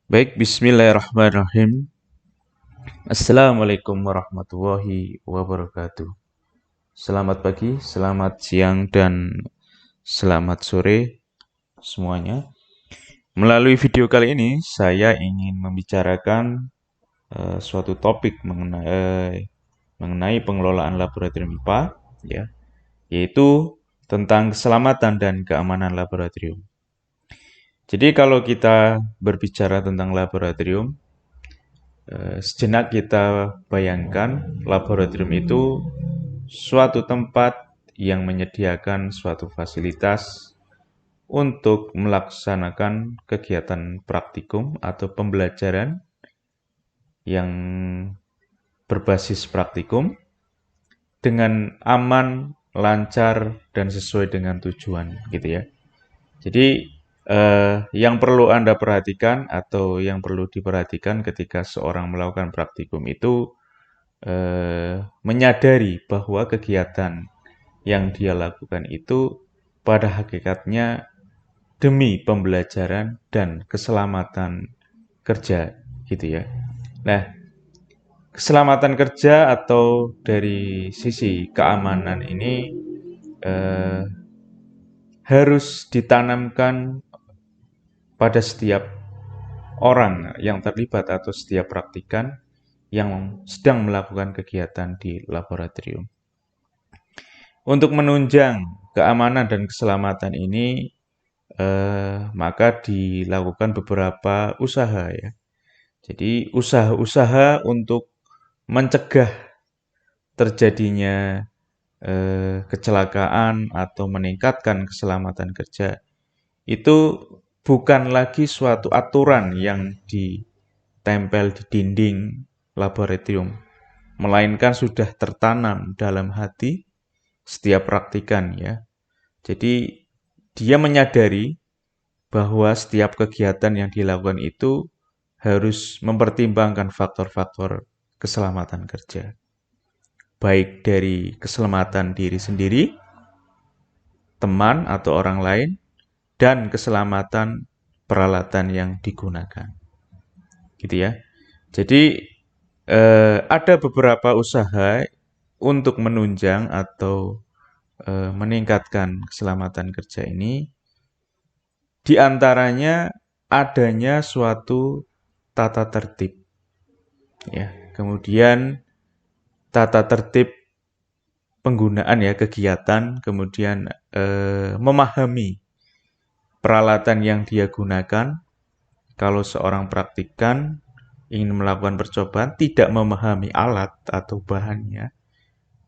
Baik, bismillahirrahmanirrahim. Assalamualaikum warahmatullahi wabarakatuh. Selamat pagi, selamat siang, dan selamat sore semuanya. Melalui video kali ini, saya ingin membicarakan suatu topik mengenai pengelolaan laboratorium IPA, ya, yaitu tentang keselamatan dan keamanan laboratorium. Jadi kalau kita berbicara tentang laboratorium, sejenak kita bayangkan laboratorium itu suatu tempat yang menyediakan suatu fasilitas untuk melaksanakan kegiatan praktikum atau pembelajaran yang berbasis praktikum dengan aman, lancar, dan sesuai dengan tujuan, gitu ya. Jadi yang perlu Anda perhatikan atau yang perlu diperhatikan ketika seorang melakukan praktikum itu menyadari bahwa kegiatan yang dia lakukan itu pada hakikatnya demi pembelajaran dan keselamatan kerja, gitu ya. Nah, keselamatan kerja atau dari sisi keamanan ini eh, harus ditanamkan pada setiap orang yang terlibat atau setiap praktikan yang sedang melakukan kegiatan di laboratorium. Untuk menunjang keamanan dan keselamatan ini, maka dilakukan beberapa usaha ya. Jadi usaha-usaha untuk mencegah terjadinya kecelakaan atau meningkatkan keselamatan kerja itu bukan lagi suatu aturan yang ditempel di dinding laboratorium, melainkan sudah tertanam dalam hati setiap praktikan ya. Jadi dia menyadari bahwa setiap kegiatan yang dilakukan itu harus mempertimbangkan faktor-faktor keselamatan kerja. Baik dari keselamatan diri sendiri, teman atau orang lain, dan keselamatan peralatan yang digunakan. Gitu ya. Jadi ada beberapa usaha untuk menunjang atau meningkatkan keselamatan kerja ini, di antaranya adanya suatu tata tertib, ya. Kemudian tata tertib penggunaan ya kegiatan, kemudian memahami peralatan yang dia gunakan. Kalau seorang praktikan ingin melakukan percobaan tidak memahami alat atau bahannya,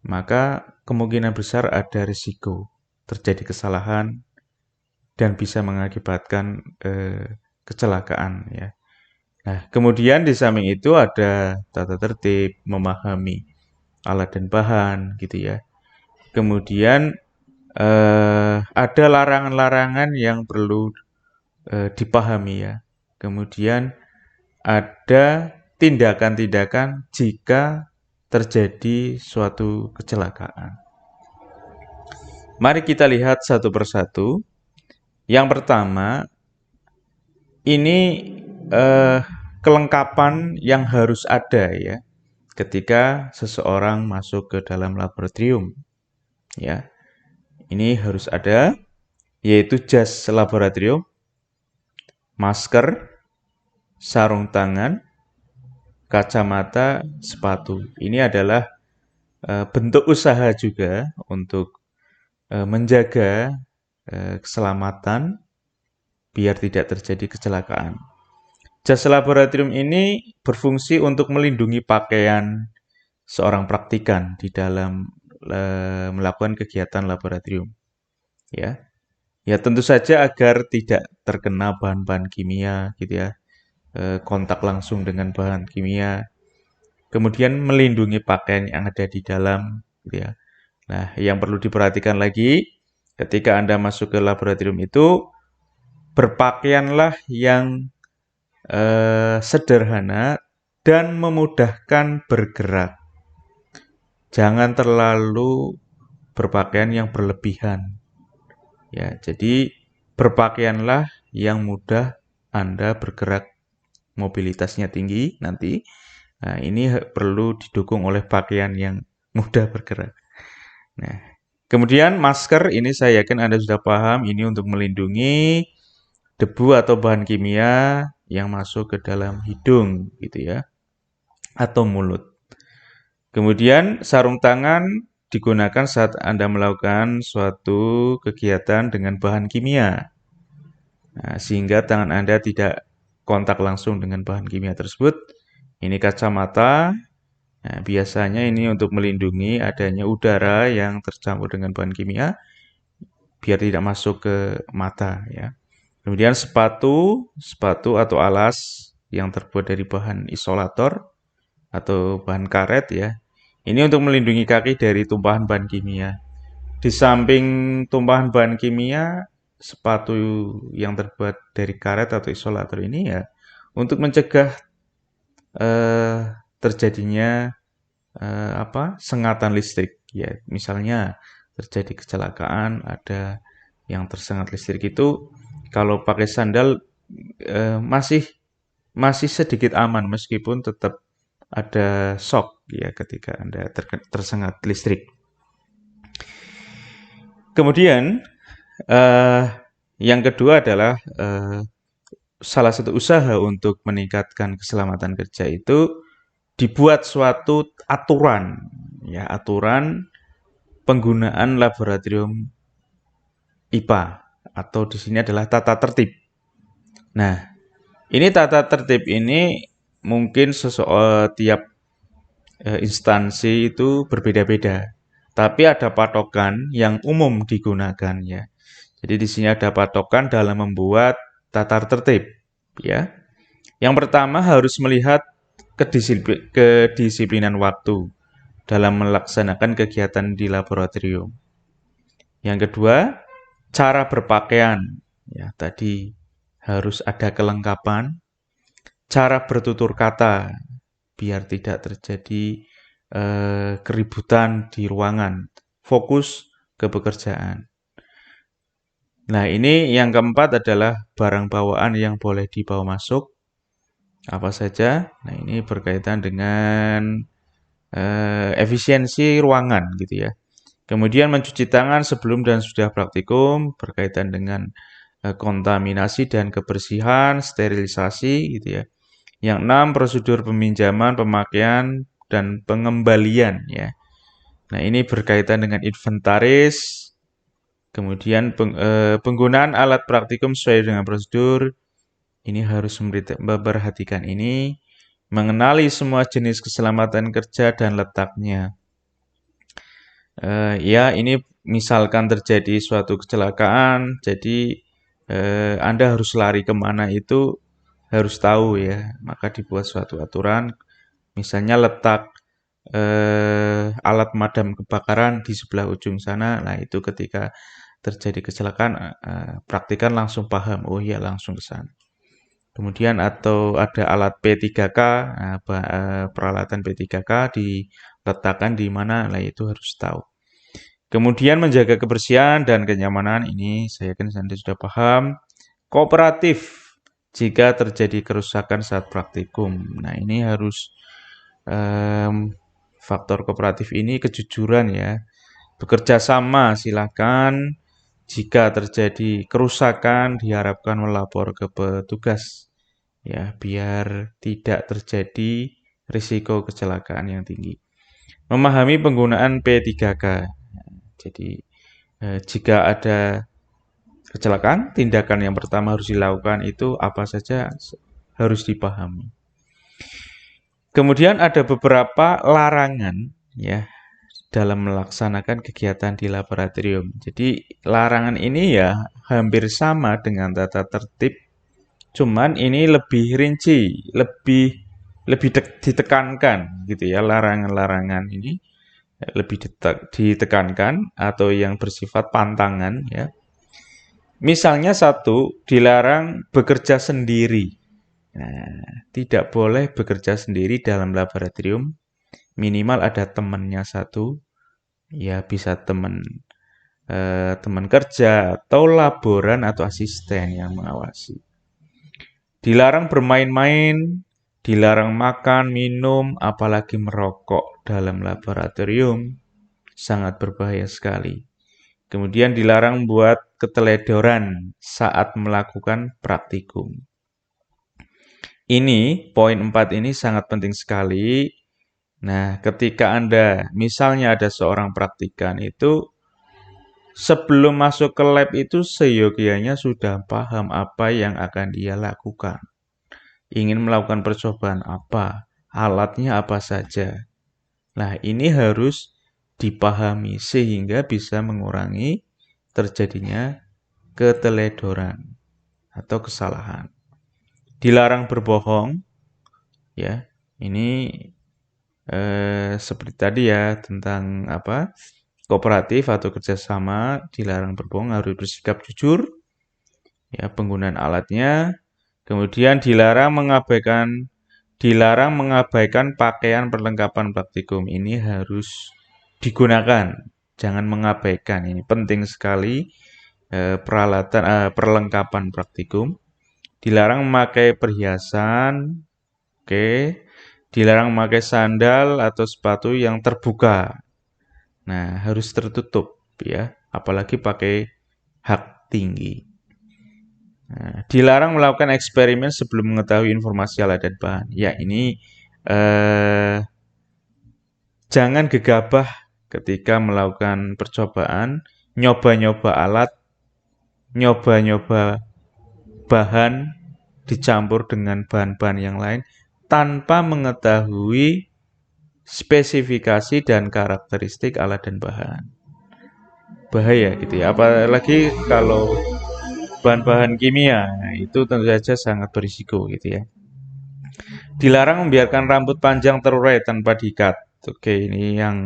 maka kemungkinan besar ada risiko terjadi kesalahan dan bisa mengakibatkan kecelakaan ya. Nah, kemudian di samping itu ada tata tertib, memahami alat dan bahan gitu ya. Kemudian ada larangan-larangan yang perlu dipahami ya. Kemudian ada tindakan-tindakan jika terjadi suatu kecelakaan. Mari kita lihat satu persatu. Yang pertama, ini kelengkapan yang harus ada ya ketika seseorang masuk ke dalam laboratorium. Ya, ini harus ada, yaitu jas laboratorium, masker, sarung tangan, kacamata, sepatu. Ini adalah bentuk usaha juga untuk menjaga keselamatan biar tidak terjadi kecelakaan. Jas laboratorium ini berfungsi untuk melindungi pakaian seorang praktikan di dalam melakukan kegiatan laboratorium. Ya, ya tentu saja agar tidak terkena bahan-bahan kimia, gitu ya, kontak langsung dengan bahan kimia. Kemudian melindungi pakaian yang ada di dalam, gitu ya. Nah, yang perlu diperhatikan lagi ketika Anda masuk ke laboratorium itu, berpakaianlah yang sederhana dan memudahkan bergerak. Jangan terlalu berpakaian yang berlebihan. Ya, jadi berpakaianlah yang mudah Anda bergerak mobilitasnya tinggi nanti. Nah, ini perlu didukung oleh pakaian yang mudah bergerak. Nah, kemudian masker ini saya yakin Anda sudah paham, ini untuk melindungi debu atau bahan kimia yang masuk ke dalam hidung gitu ya, atau mulut. Kemudian sarung tangan digunakan saat Anda melakukan suatu kegiatan dengan bahan kimia. Nah, sehingga tangan Anda tidak kontak langsung dengan bahan kimia tersebut. Ini kacamata. Nah, biasanya ini untuk melindungi adanya udara yang tercampur dengan bahan kimia biar tidak masuk ke mata ya. Kemudian sepatu atau alas yang terbuat dari bahan isolator atau bahan karet ya. Ini untuk melindungi kaki dari tumpahan bahan kimia. Di samping tumpahan bahan kimia, sepatu yang terbuat dari karet atau isolator ini ya untuk mencegah eh, terjadinya sengatan listrik ya. Misalnya terjadi kecelakaan, ada yang tersengat listrik itu kalau pakai sandal masih masih sedikit aman meskipun tetap ada shock ya ketika Anda tersengat listrik. Kemudian eh, yang kedua adalah salah satu usaha untuk meningkatkan keselamatan kerja itu dibuat suatu aturan ya, aturan penggunaan laboratorium IPA atau di sini adalah tata tertib. Nah, ini tata tertib ini mungkin tiap instansi itu berbeda-beda. Tapi ada patokan yang umum digunakan ya. Jadi di sini ada patokan dalam membuat tata tertib ya. Yang pertama harus melihat kedisiplinan waktu dalam melaksanakan kegiatan di laboratorium. Yang kedua, cara berpakaian. Ya, tadi harus ada kelengkapan. Cara bertutur kata biar tidak terjadi keributan di ruangan. Fokus ke pekerjaan. Nah, ini yang keempat adalah barang bawaan yang boleh dibawa masuk. Apa saja? Nah, ini berkaitan dengan efisiensi ruangan gitu ya. Kemudian mencuci tangan sebelum dan sudah praktikum berkaitan dengan kontaminasi dan kebersihan, sterilisasi gitu ya. Yang enam, prosedur peminjaman, pemakaian, dan pengembalian ya. Nah, ini berkaitan dengan inventaris, kemudian penggunaan alat praktikum sesuai dengan prosedur. Ini harus memperhatikan ini, mengenali semua jenis keselamatan kerja dan letaknya. Ya, ini misalkan terjadi suatu kecelakaan, jadi Anda harus lari kemana itu harus tahu ya. Maka dibuat suatu aturan, misalnya letak alat pemadam kebakaran di sebelah ujung sana. Nah, itu ketika terjadi kecelakaan, praktikan langsung paham. Oh iya, langsung ke sana. Kemudian atau ada alat P3K, nah, peralatan P3K diletakkan di mana, nah itu harus tahu. Kemudian menjaga kebersihan dan kenyamanan, ini saya yakin Anda sudah paham. Kooperatif jika terjadi kerusakan saat praktikum. Nah, ini harus faktor kooperatif ini kejujuran ya. Bekerja sama silakan. Jika terjadi kerusakan diharapkan melapor ke petugas ya biar tidak terjadi risiko kecelakaan yang tinggi. Memahami penggunaan P3K. Jadi jika ada kecelakaan, tindakan yang pertama harus dilakukan itu apa saja harus dipahami. Kemudian ada beberapa larangan ya dalam melaksanakan kegiatan di laboratorium. Jadi larangan ini ya hampir sama dengan tata tertib, cuman ini lebih rinci, lebih ditekankan gitu ya, larangan-larangan ini lebih ditekankan atau yang bersifat pantangan ya. Misalnya satu, dilarang bekerja sendiri. Nah, tidak boleh bekerja sendiri dalam laboratorium. Minimal ada temannya satu, ya bisa teman kerja atau laboran atau asisten yang mengawasi. Dilarang bermain-main, dilarang makan, minum, apalagi merokok dalam laboratorium. Sangat berbahaya sekali. Kemudian dilarang buat keteledoran saat melakukan praktikum. Ini, poin 4 ini sangat penting sekali. Nah, ketika Anda, misalnya ada seorang praktikan itu, sebelum masuk ke lab itu seyogianya sudah paham apa yang akan dia lakukan. Ingin melakukan percobaan apa, alatnya apa saja. Nah, ini harus dipahami sehingga bisa mengurangi terjadinya keteledoran atau kesalahan. Dilarang berbohong, ya. Ini seperti tadi ya tentang apa kooperatif atau kerjasama, dilarang berbohong, harus bersikap jujur, ya penggunaan alatnya. Kemudian dilarang mengabaikan pakaian perlengkapan praktikum. Ini harus digunakan, jangan mengabaikan. Ini penting sekali perlengkapan praktikum. Dilarang memakai perhiasan, oke. Dilarang memakai sandal atau sepatu yang terbuka. Nah, harus tertutup ya, apalagi pakai hak tinggi. Nah, dilarang melakukan eksperimen sebelum mengetahui informasi alat dan bahan. Ya, ini jangan gegabah ketika melakukan percobaan, nyoba-nyoba alat, nyoba-nyoba bahan dicampur dengan bahan-bahan yang lain tanpa mengetahui spesifikasi dan karakteristik alat dan bahan. Bahaya gitu ya, apalagi kalau bahan-bahan kimia, itu tentu saja sangat berisiko gitu ya. Dilarang membiarkan rambut panjang terurai tanpa diikat. Oke, ini yang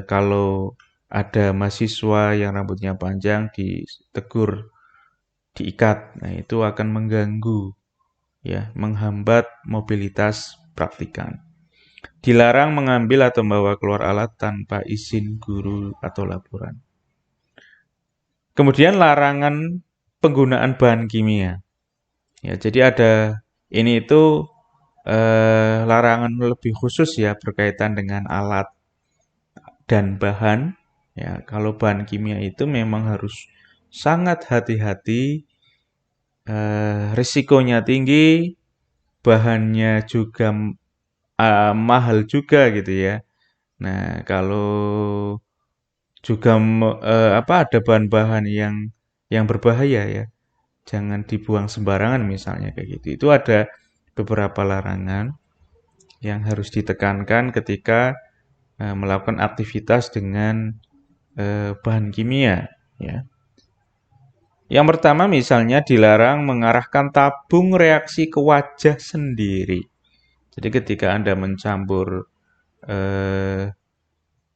kalau ada mahasiswa yang rambutnya panjang ditegur, diikat. Nah, itu akan mengganggu ya, menghambat mobilitas praktikan. Dilarang mengambil atau membawa keluar alat tanpa izin guru atau laboran. Kemudian larangan penggunaan bahan kimia. Ya, jadi ada ini itu larangan lebih khusus ya berkaitan dengan alat dan bahan. Ya, kalau bahan kimia itu memang harus sangat hati-hati, risikonya tinggi, bahannya juga mahal juga gitu ya. Nah, kalau juga ada bahan-bahan yang berbahaya ya, jangan dibuang sembarangan misalnya kayak gitu. Itu ada beberapa larangan yang harus ditekankan ketika melakukan aktivitas dengan bahan kimia ya. Yang pertama misalnya dilarang mengarahkan tabung reaksi ke wajah sendiri. Jadi ketika Anda mencampur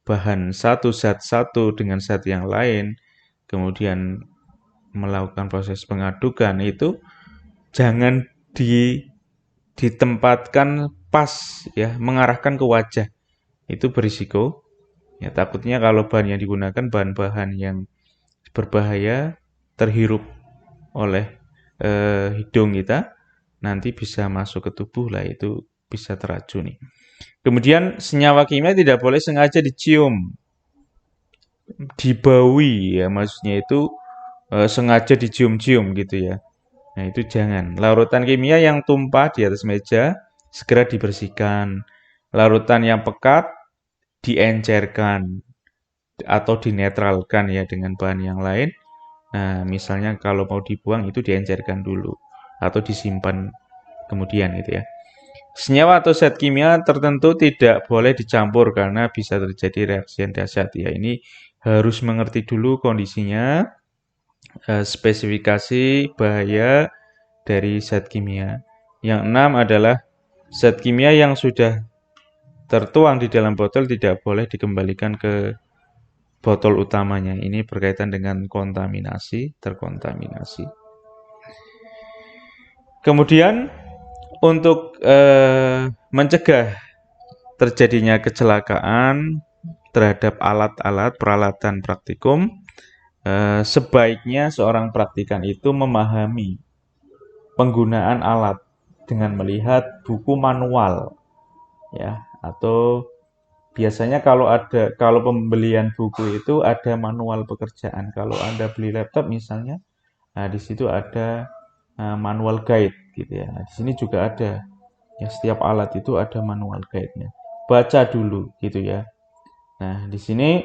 bahan zat satu dengan zat yang lain, kemudian melakukan proses pengadukan, itu jangan ditempatkan pas ya, mengarahkan ke wajah. Itu berisiko. Ya, takutnya kalau bahan yang digunakan bahan-bahan yang berbahaya terhirup oleh hidung kita, nanti bisa masuk ke tubuh lah, itu bisa teracuni. Kemudian senyawa kimia tidak boleh sengaja dicium, dibawi ya, maksudnya itu sengaja dicium-cium gitu ya. Nah, itu jangan. Larutan kimia yang tumpah di atas meja segera dibersihkan. Larutan yang pekat diencerkan atau dinetralkan ya dengan bahan yang lain. Nah, misalnya kalau mau dibuang itu diencerkan dulu atau disimpan kemudian gitu ya. Senyawa atau zat kimia tertentu tidak boleh dicampur karena bisa terjadi reaksi yang dahsyat ya. Ini harus mengerti dulu kondisinya, spesifikasi bahaya dari zat kimia. Yang 6 adalah zat kimia yang sudah tertuang di dalam botol tidak boleh dikembalikan ke botol utamanya. Ini berkaitan dengan kontaminasi, terkontaminasi. Kemudian untuk mencegah terjadinya kecelakaan terhadap alat-alat peralatan praktikum, sebaiknya seorang praktikan itu memahami penggunaan alat dengan melihat buku manual, ya, atau biasanya kalau pembelian buku itu ada manual pekerjaan. Kalau Anda beli laptop misalnya, nah di situ ada manual guide gitu ya. Nah, di sini juga ada. Ya, setiap alat itu ada manual guide-nya. Baca dulu gitu ya. Nah, di sini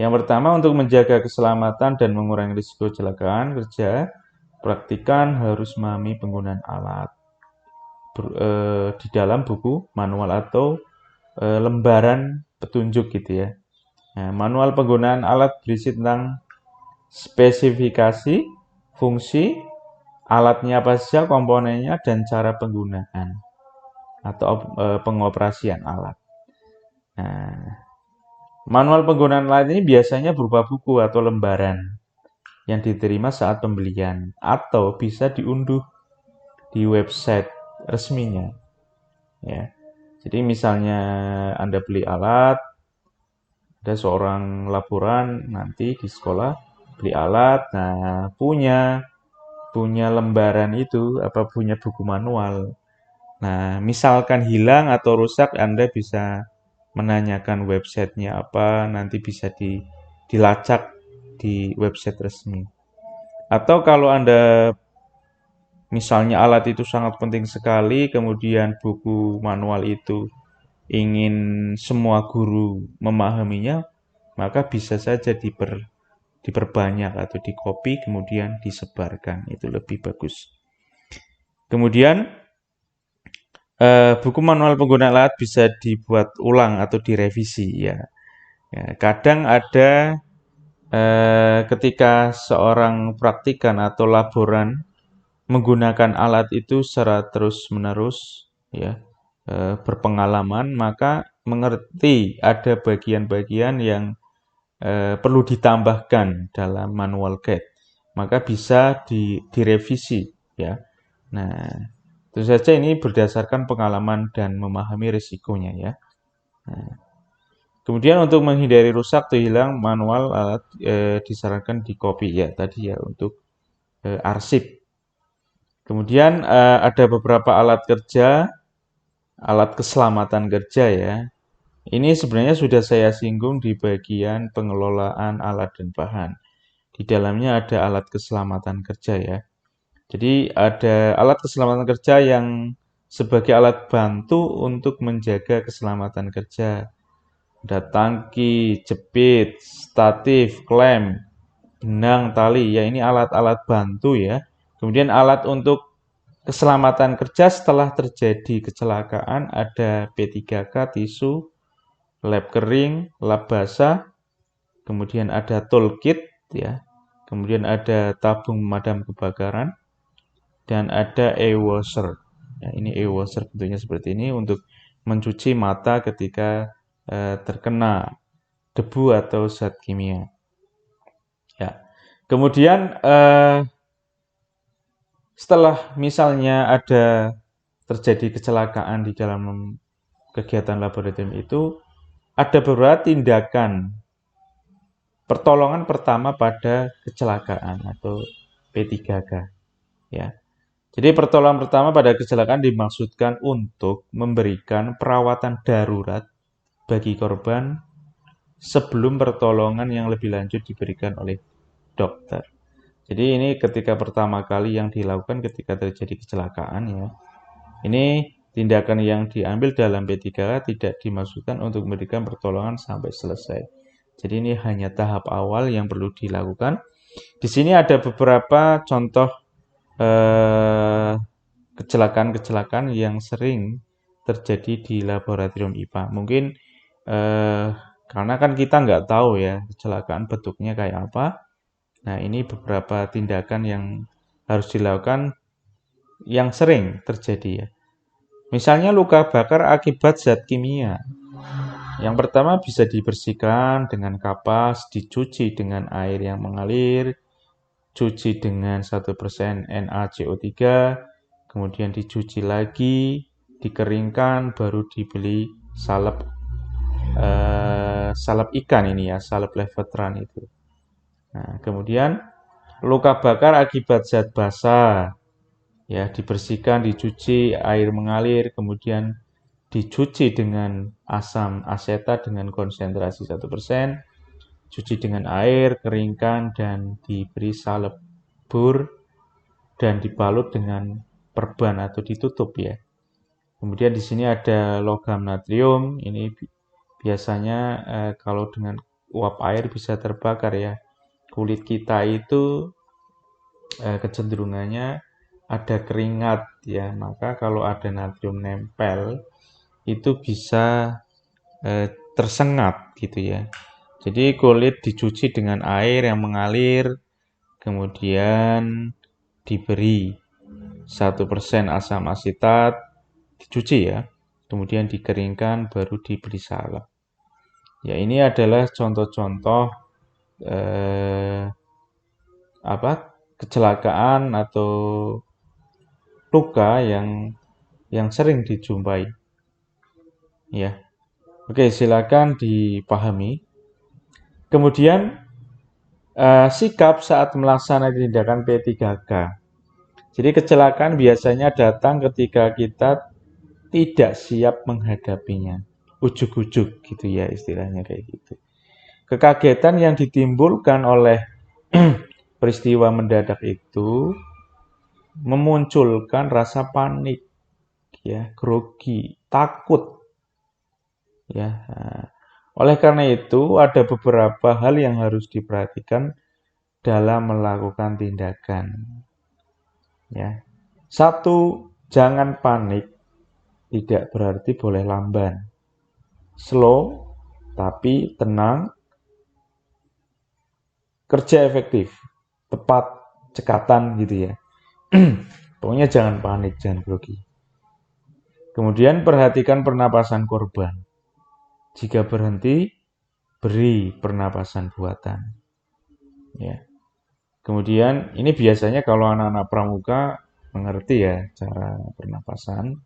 yang pertama untuk menjaga keselamatan dan mengurangi risiko kecelakaan kerja, praktikan harus memahami penggunaan alat di dalam buku manual atau lembaran petunjuk gitu ya. Nah, manual penggunaan alat berisi tentang spesifikasi, fungsi, alatnya apa saja, komponennya, dan cara penggunaan atau pengoperasian alat. Nah, manual penggunaan alat ini biasanya berupa buku atau lembaran yang diterima saat pembelian atau bisa diunduh di website resminya. Ya, jadi misalnya Anda beli alat, ada seorang laporan nanti di sekolah beli alat, nah punya lembaran itu punya buku manual. Nah, misalkan hilang atau rusak, Anda bisa menanyakan websitenya apa, nanti bisa dilacak di website resmi. Atau kalau Anda misalnya alat itu sangat penting sekali, kemudian buku manual itu ingin semua guru memahaminya, maka bisa saja diperbanyak atau dikopi kemudian disebarkan. Itu lebih bagus. Kemudian buku manual pengguna alat bisa dibuat ulang atau direvisi ya. Ya, kadang ada ketika seorang praktikan atau laboran menggunakan alat itu secara terus-menerus ya, berpengalaman, maka mengerti ada bagian-bagian yang perlu ditambahkan dalam manual guide. Maka bisa direvisi ya. Nah, tentu saja ini berdasarkan pengalaman dan memahami risikonya ya. Nah, kemudian untuk menghindari rusak atau hilang manual alat disarankan di copy ya tadi ya untuk arsip. Kemudian ada beberapa alat kerja, alat keselamatan kerja ya. Ini sebenarnya sudah saya singgung di bagian pengelolaan alat dan bahan. Di dalamnya ada alat keselamatan kerja ya. Jadi ada alat keselamatan kerja yang sebagai alat bantu untuk menjaga keselamatan kerja. Ada tangki, jepit, statif, klem, benang, tali. Ya ini alat-alat bantu ya. Kemudian alat untuk keselamatan kerja setelah terjadi kecelakaan ada P3K, tisu, lap kering, lap basah, kemudian ada toolkit ya. Kemudian ada tabung pemadam kebakaran dan ada e-washer. Ya, ini e-washer bentuknya seperti ini untuk mencuci mata ketika terkena debu atau zat kimia. Ya. Kemudian setelah misalnya ada terjadi kecelakaan di dalam kegiatan laboratorium itu, ada beberapa tindakan pertolongan pertama pada kecelakaan atau P3K ya. Jadi pertolongan pertama pada kecelakaan dimaksudkan untuk memberikan perawatan darurat bagi korban sebelum pertolongan yang lebih lanjut diberikan oleh dokter. Jadi ini ketika pertama kali yang dilakukan ketika terjadi kecelakaan ya. Ini tindakan yang diambil dalam P3K tidak dimaksudkan untuk memberikan pertolongan sampai selesai. Jadi ini hanya tahap awal yang perlu dilakukan. Di sini ada beberapa contoh kecelakaan-kecelakaan yang sering terjadi di laboratorium IPA. Mungkin karena kan kita nggak tahu ya kecelakaan bentuknya kayak apa. Nah ini beberapa tindakan yang harus dilakukan yang sering terjadi ya. Misalnya luka bakar akibat zat kimia. Yang pertama bisa dibersihkan dengan kapas, dicuci dengan air yang mengalir, cuci dengan 1% NaCO3, kemudian dicuci lagi, dikeringkan, baru dibeli salep ikan ini ya, salep levetran itu. Nah, kemudian luka bakar akibat zat basah. Ya, dibersihkan, dicuci, air mengalir, kemudian dicuci dengan asam asetat dengan konsentrasi 1%, cuci dengan air, keringkan, dan diberi salep bur, dan dibalut dengan perban atau ditutup ya. Kemudian di sini ada logam natrium, ini biasanya kalau dengan uap air bisa terbakar ya. Kulit kita itu kecenderungannya ada keringat ya, maka kalau ada natrium nempel itu bisa tersengat gitu ya. Jadi kulit dicuci dengan air yang mengalir, kemudian diberi 1% asam asetat, dicuci ya, kemudian dikeringkan baru diberi salep. Ya, ini adalah contoh-contoh eh, apa kecelakaan atau luka yang sering dijumpai. Ya, oke, silakan dipahami. Kemudian sikap saat melaksanakan tindakan P3K. Jadi kecelakaan biasanya datang ketika kita tidak siap menghadapinya. Ujuk-ujuk gitu ya istilahnya kayak gitu. Kekagetan yang ditimbulkan oleh peristiwa mendadak itu memunculkan rasa panik, ya, grogi, takut, ya. Nah, oleh karena itu ada beberapa hal yang harus diperhatikan dalam melakukan tindakan, ya. Satu, jangan panik, tidak berarti boleh lamban. Slow tapi tenang, kerja efektif, tepat, cekatan gitu ya. Pokoknya jangan panik, jangan grogi. Kemudian perhatikan pernapasan korban. Jika berhenti, beri pernapasan buatan. Ya. Kemudian ini biasanya kalau anak-anak pramuka mengerti ya cara pernapasan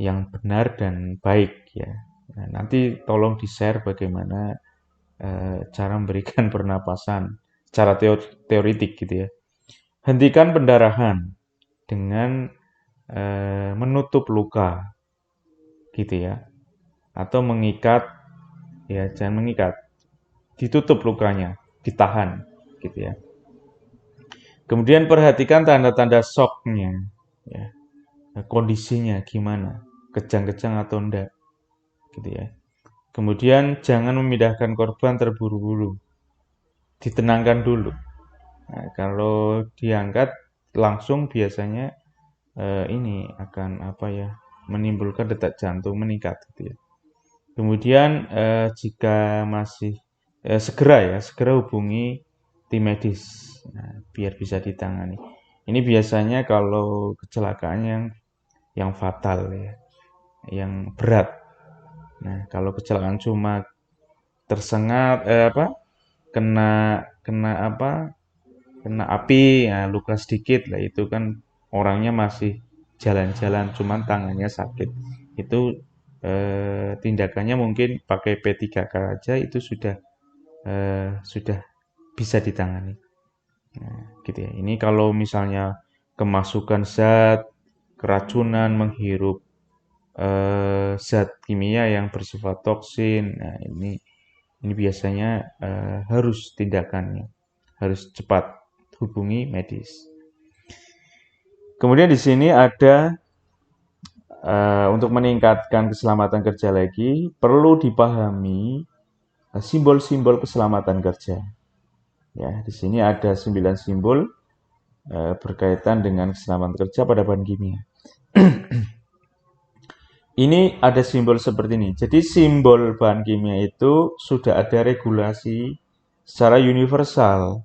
yang benar dan baik ya. Nah, nanti tolong di-share bagaimana cara memberikan pernapasan secara teoritik gitu ya. Hentikan pendarahan dengan menutup luka gitu ya. Atau mengikat, ya jangan mengikat, ditutup lukanya, ditahan gitu ya. Kemudian perhatikan tanda-tanda shocknya, ya. Kondisinya gimana, kejang-kejang atau enggak gitu ya. Kemudian jangan memindahkan korban terburu-buru, ditenangkan dulu. Nah, kalau diangkat langsung biasanya ini akan apa ya, menimbulkan detak jantung meningkat gitu ya. Kemudian jika masih segera hubungi tim medis, nah, biar bisa ditangani. Ini biasanya kalau kecelakaan yang fatal ya, yang berat. Nah, kalau kecelakaan cuma tersengat kena kena apa? Kena api, ya, luka sedikit lah itu kan orangnya masih jalan-jalan, cuman tangannya sakit. Itu tindakannya mungkin pakai P3K aja itu sudah bisa ditangani. Nah, gitu ya. Ini kalau misalnya kemasukan zat, keracunan, menghirup zat kimia yang bersifat toksin, nah ini biasanya harus tindakannya, harus cepat hubungi medis. Kemudian di sini ada untuk meningkatkan keselamatan kerja lagi, perlu dipahami simbol-simbol keselamatan kerja. Ya, di sini ada 9 simbol berkaitan dengan keselamatan kerja pada bahan kimia. Ini ada simbol seperti ini. Jadi simbol bahan kimia itu sudah ada regulasi secara universal.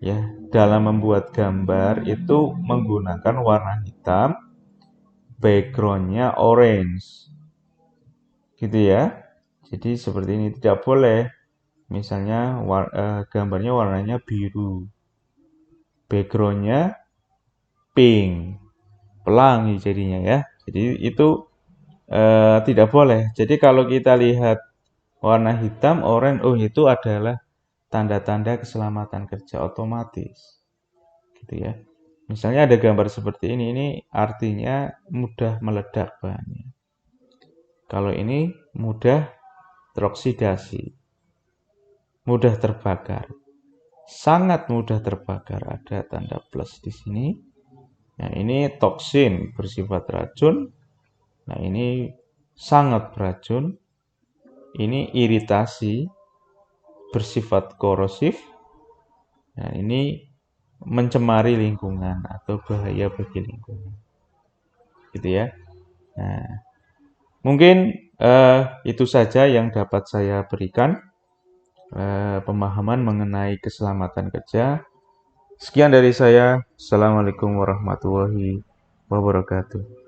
Ya, dalam membuat gambar itu menggunakan warna hitam, backgroundnya orange, gitu ya. Jadi seperti ini, tidak boleh misalnya gambarnya warnanya biru, backgroundnya pink, pelangi jadinya ya. Jadi itu tidak boleh. Jadi kalau kita lihat warna hitam, oranye, oh itu adalah tanda-tanda keselamatan kerja otomatis, gitu ya. Misalnya ada gambar seperti ini artinya mudah meledak bahannya. Kalau ini mudah teroksidasi, mudah terbakar, sangat mudah terbakar. Ada tanda plus di sini. Nah, ini toksin bersifat racun. Nah, ini sangat beracun. Ini iritasi bersifat korosif. Nah, ini mencemari lingkungan atau bahaya bagi lingkungan. Gitu ya. Nah, mungkin itu saja yang dapat saya berikan pemahaman mengenai keselamatan kerja. Sekian dari saya. Assalamualaikum warahmatullahi wabarakatuh.